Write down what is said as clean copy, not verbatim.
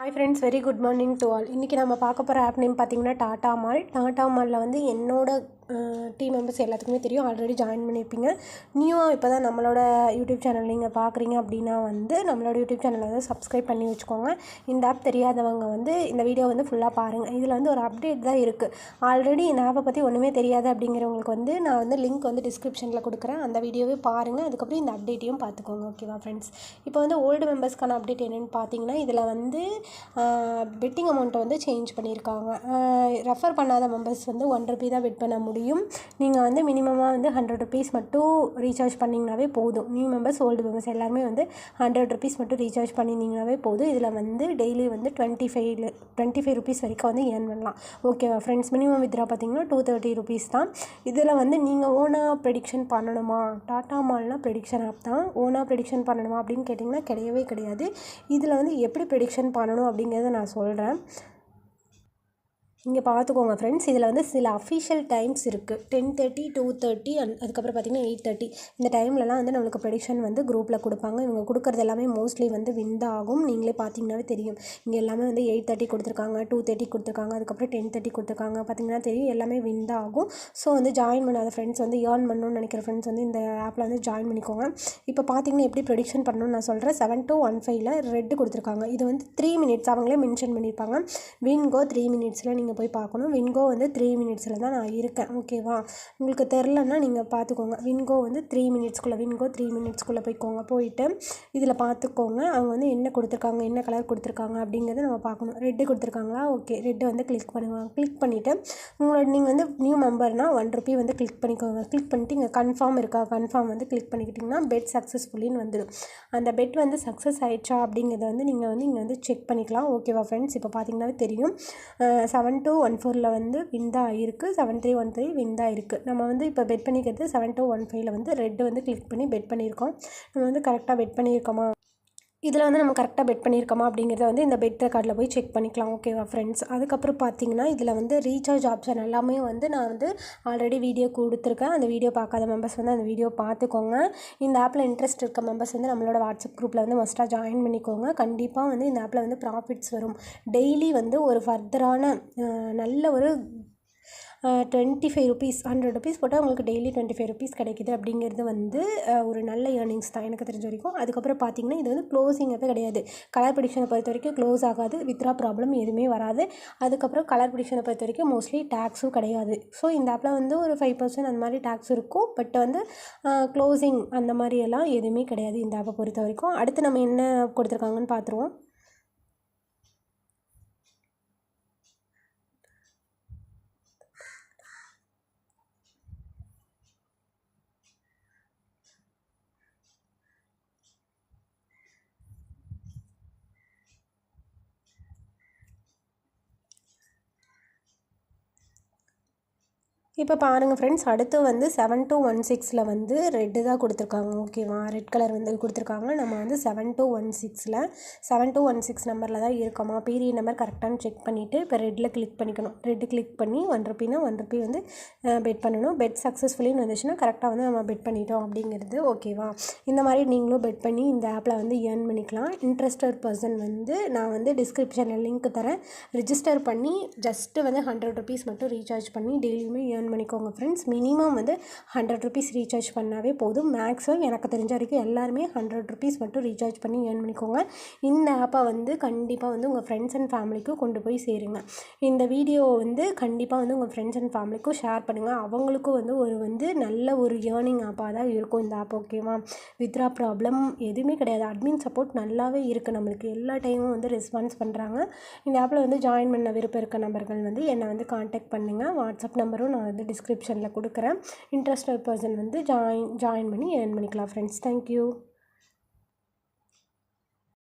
Hi friends, very good morning to all. இன்றைக்கி நம்ம பார்க்க போகிற ஆப் நேம் பார்த்திங்கன்னா டாடா மால். டாடா மாலில் வந்து என்னோட டீம் மெம்பர்ஸ் எல்லாத்துக்குமே தெரியும், ஆல்ரெடி ஜாயின் பண்ணியிருப்பீங்க. நியூவாக இப்போ தான் நம்மளோட யூடியூப் சேனல் நீங்கள் பார்க்குறீங்க அப்படின்னா வந்து நம்மளோட யூடியூப் சேனலை வந்து சப்ஸ்கிரைப் பண்ணி வச்சுக்கோங்க. இந்த ஆப் தெரியாதவங்க வந்து இந்த வீடியோ வந்து ஃபுல்லாக பாருங்கள். இதில் வந்து ஒரு அப்டேட் தான் இருக்குது. ஆல்ரெடி இந்த ஆப்பை பற்றி ஒன்றுமே தெரியாது அப்படிங்கிறவங்களுக்கு வந்து நான் வந்து லிங்க் வந்து டிஸ்கிரிப்ஷனில் கொடுக்குறேன். அந்த வீடியோவே பாருங்கள், அதுக்கப்புறம் இந்த அப்டேட்டையும் பார்த்துக்கோங்க. ஓகேவா ஃப்ரெண்ட்ஸ்? இப்போ வந்து ஓல்டு மெம்பர்ஸ்க்கான அப்டேட் என்னென்னு பார்த்தீங்கன்னா, இதில் வந்து பெட்டிங் அமௌண்ட்டை வந்து சேஞ்ச் பண்ணியிருக்காங்க. ரெஃபர் பண்ணாத மெம்பர்ஸ் வந்து ₹1 தான் பெட் பண்ண முடியும். நீங்கள் வந்து மினிமமாக வந்து ₹100 மட்டும் ரீசார்ஜ் பண்ணிங்கனாவே போதும். நியூ மெம்பர்ஸ், ஓல்டு மெம்பர்ஸ் எல்லாருமே வந்து ₹100 மட்டும் ரீசார்ஜ் பண்ணியிருந்தீங்கனாவே போதும். இதில் வந்து டெய்லி வந்து ₹25 வரைக்கும் வந்து ஏர்ன் பண்ணலாம். ஓகேவா ஃப்ரெண்ட்ஸ்? மினிமம் வித்ரா பார்த்தீங்கன்னா ₹230 தான். இதில் வந்து நீங்கள் ஓனாக ப்ரெடிக்ஷன் பண்ணணுமா? டாடா மால்னால் ப்ரெடிக்ஷன் ஆப் தான். ஓனாக ப்ரெடிக்ஷன் பண்ணணுமா அப்படின்னு கேட்டிங்கன்னா கிடையவே கிடையாது. இதில் வந்து எப்படி ப்ரெடிக்ஷன் பண்ணணும் அப்படிங்கிறத நான் சொல்கிறேன். இங்கே பார்த்துக்கோங்க ஃப்ரெண்ட்ஸ். இதில் வந்து சில அஃபிஷியல் டைம்ஸ் இருக்குது. 10:30, 2:30 அதுக்கப்புறம் பார்த்திங்கன்னா 8:30. இந்த டைம்லலாம் வந்து நம்மளுக்கு ப்ரெடிக்ஷன் வந்து குரூப்பில் கொடுப்பாங்க. இவங்க கொடுக்குறது எல்லாமே மோஸ்ட்லி வந்து வின் தான் ஆகும். நீங்களே பார்த்தீங்கன்னாவே தெரியும். இங்கே எல்லாமே வந்து 8:30 கொடுத்துருக்காங்க, 2:30 கொடுத்துருக்காங்க, அதுக்கப்புறம் 10:30 கொடுத்துருக்காங்க. பார்த்திங்கன்னா தெரியும், எல்லாமே வின் தான் ஆகும். ஸோ வந்து ஜாயின் பண்ணாத ஃப்ரெண்ட்ஸ் வந்து ஏர்ன் பண்ணணும்னு நினைக்கிற ஃப்ரெண்ட்ஸ் வந்து இந்த ஆப்பில் வந்து ஜாயின் பண்ணிக்கோங்க. இப்போ பார்த்திங்கன்னா எப்படி ப்ரெடிக்ஷன் பண்ணணும்னு நான் சொல்கிறேன். 7 to 15ல் ரெட் கொடுத்துருக்காங்க. இது வந்து 3 minutes அவங்களே மென்ஷன் பண்ணியிருப்பாங்க. வின்கோ 3 minutesல நீங்கள் போய் பார்க்கணும். வின்கோ வந்து 3 minutesல தான் நான் இருக்கேன். ஓகேவா? உங்களுக்கு தெரிலன்னா நீங்கள் பார்த்துக்கோங்க. வின்கோ வந்து 3 minutesக்குள்ளே, வின்கோ 3 minutesக்குள்ளே போய்க்கோங்க. போயிட்டு இதில் பார்த்துக்கோங்க, அவங்க வந்து என்ன கொடுத்துருக்காங்க, என்ன கலர் கொடுத்துருக்காங்க அப்படிங்கிறத நம்ம பார்க்கணும். ரெட்டு கொடுத்துருக்காங்களா? ஓகே, ரெட்டு வந்து கிளிக் பண்ணுவாங்க. கிளிக் பண்ணிவிட்டு உங்களோட நீங்கள் வந்து நியூ மெம்பர்னால் ₹1 வந்து கிளிக் பண்ணிக்கோங்க. கிளிக் பண்ணிட்டு இங்கே கன்ஃபார்ம் இருக்கா, கன்ஃபார்ம் வந்து கிளிக் பண்ணிக்கிட்டிங்கன்னா பெட் சக்ஸஸ்ஃபுல்லின்னு வந்துடும். அந்த பெட் வந்து சக்ஸஸ் ஆகிடுச்சா அப்படிங்கிறத வந்து நீங்கள் வந்து இங்கே வந்து செக் பண்ணிக்கலாம். ஓகேவா ஃப்ரெண்ட்ஸ்? இப்போ பார்த்தீங்கன்னாவே தெரியும், 7 to 14ல் வந்து வின் தான் ஆகிருக்கு, 7313 வின் தான் இருக்குது. நம்ம வந்து இப்போ பெட் பண்ணிக்கிறது 7 to 15ல் வந்து ரெட்டு வந்து கிளிக் பண்ணி பெட் பண்ணியிருக்கோம். நம்ம வந்து கரெக்டாக பெட் பண்ணியிருக்கோமா, இதில் வந்து நம்ம கரெக்டாக பெட் பண்ணியிருக்கோமா அப்படிங்கிறத வந்து இந்த பெட் ரெக்கார்டில் போய் செக் பண்ணிக்கலாம். ஓகேவா ஃப்ரெண்ட்ஸ்? அதுக்கப்புறம் பார்த்தீங்கன்னா இதில் வந்து ரீசார்ஜ் ஆப்ஷன் எல்லாமே வந்து நான் வந்து ஆல்ரெடி வீடியோ கொடுத்துருக்கேன். அந்த வீடியோ பார்க்காத மெம்பர்ஸ் வந்து அந்த வீடியோ பார்த்துக்கோங்க. இந்த ஆப்பில் இன்ட்ரெஸ்ட் இருக்க மெம்பர்ஸ் வந்து நம்மளோட வாட்ஸ்அப் குரூப்பில் வந்து மஸ்ட்டாக ஜாயின் பண்ணிக்கோங்க. கண்டிப்பாக வந்து இந்த ஆப்பில் வந்து ப்ராஃபிட்ஸ் வரும். டெய்லி வந்து ஒரு ஃபர்தரான நல்ல ஒரு ₹25 ₹100 போட்டால் உங்களுக்கு டெய்லி ₹25 கிடைக்குது அப்படிங்கிறது வந்து ஒரு நல்ல ஏர்னிங்ஸ் தான் எனக்கு தெரிஞ்ச வரைக்கும். அதுக்கப்புறம் பார்த்திங்கன்னா இது வந்து க்ளோசிங் அப்போ கிடையாது. கலர் ப்ரெடிக்ஷனை பொறுத்த வரைக்கும் க்ளோஸ் ஆகாது, வித்ரா ப்ராப்ளம் எதுவுமே வராது. அதுக்கப்புறம் கலர் ப்ரெடிக்ஷனை பொறுத்த வரைக்கும் மோஸ்ட்லி டேக்ஸும் கிடையாது. ஸோ இந்த ஆப்பில் வந்து ஒரு 5% அந்த மாதிரி டேக்ஸ் இருக்கும். பட் வந்து க்ளோசிங் அந்த மாதிரி எல்லாம் எதுவுமே கிடையாது இந்த ஆப்பை பொறுத்த வரைக்கும். அடுத்து நம்ம என்ன கொடுத்துருக்காங்கன்னு பார்த்துருவோம். இப்போ பாருங்கள் ஃப்ரெண்ட்ஸ், அடுத்து வந்து 7 to 16ல் வந்து ரெட்டு தான் கொடுத்துருக்காங்க. ஓகேவா? ரெட் கலர் வந்து கொடுத்துருக்காங்க. நம்ம வந்து 7 to 16 நம்பரில் தான் இருக்கோமா, பீரியட் நம்பர் கரெக்டானு செக் பண்ணிவிட்டு இப்போ ரெட்டில் கிளிக் பண்ணிக்கணும். ரெட்டு கிளிக் பண்ணி ₹1னா ₹1 வந்து பெட் பண்ணணும். பெட் சக்ஸஸ்ஃபுல்லின்னு வந்துச்சுன்னா கரெக்டாக வந்து நம்ம பெட் பண்ணிட்டோம் அப்படிங்கிறது. ஓகேவா? இந்த மாதிரி நீங்களும் பெட் பண்ணி இந்த ஆப்பில் வந்து ஏர்ன் பண்ணிக்கலாம். இன்ட்ரெஸ்டட் பர்சன் வந்து நான் வந்து டிஸ்கிரிப்ஷனில் லிங்க் தரேன். ரிஜிஸ்டர் பண்ணி ஜஸ்ட்டு வந்து ₹100 மட்டும் ரீசார்ஜ் பண்ணி டெய்லியுமே ஏர்ன் பண்ணிக்கோங்க ஃப்ரெண்ட்ஸ். மினிமம் வந்து ₹100 ரீசார்ஜ் பண்ணாவே போதும். மேக்ஸிமம் எனக்கு தெரிஞ்ச வரைக்கும் எல்லாருமே ₹100 மட்டும் ரீசார்ஜ் பண்ணி ஏர்ன் பண்ணிக்கோங்க. இந்த ஆப்பை வந்து கண்டிப்பாக வந்து உங்கள் ஃப்ரெண்ட்ஸ் அண்ட் ஃபேமிலிக்கு கொண்டு போய் சேருங்க. இந்த வீடியோ வந்து கண்டிப்பாக வந்து உங்கள் ஃப்ரெண்ட்ஸ் அண்ட் ஃபேமிலிக்கும் ஷேர் பண்ணுங்கள். அவங்களுக்கும் வந்து வந்து நல்ல ஒரு ஏர்னிங் ஆப்பாக தான் இருக்கும் இந்த ஆப். ஓகேவா? வித்ரா ப்ராப்ளம் எதுவுமே கிடையாது. அட்மின் சப்போர்ட் நல்லாவே இருக்குது. நம்மளுக்கு எல்லா டைமும் வந்து ரெஸ்பான்ஸ் பண்ணுறாங்க. இந்த ஆப்பில் வந்து ஜாயின் பண்ண விருப்பம் இருக்க நபர்கள் வந்து என்னை வந்து கான்டாக்ட் பண்ணுங்கள். வாட்ஸ்அப் நம்பரும் நான் வந்து டிஸ்கிரிப்ஷனில் கொடுக்குறேன். இன்ட்ரெஸ்டட் பர்சன் வந்து ஜாயின் பண்ணி ஏர்ன் பண்ணிக்கலாம் ஃப்ரெண்ட்ஸ். தேங்க்யூ.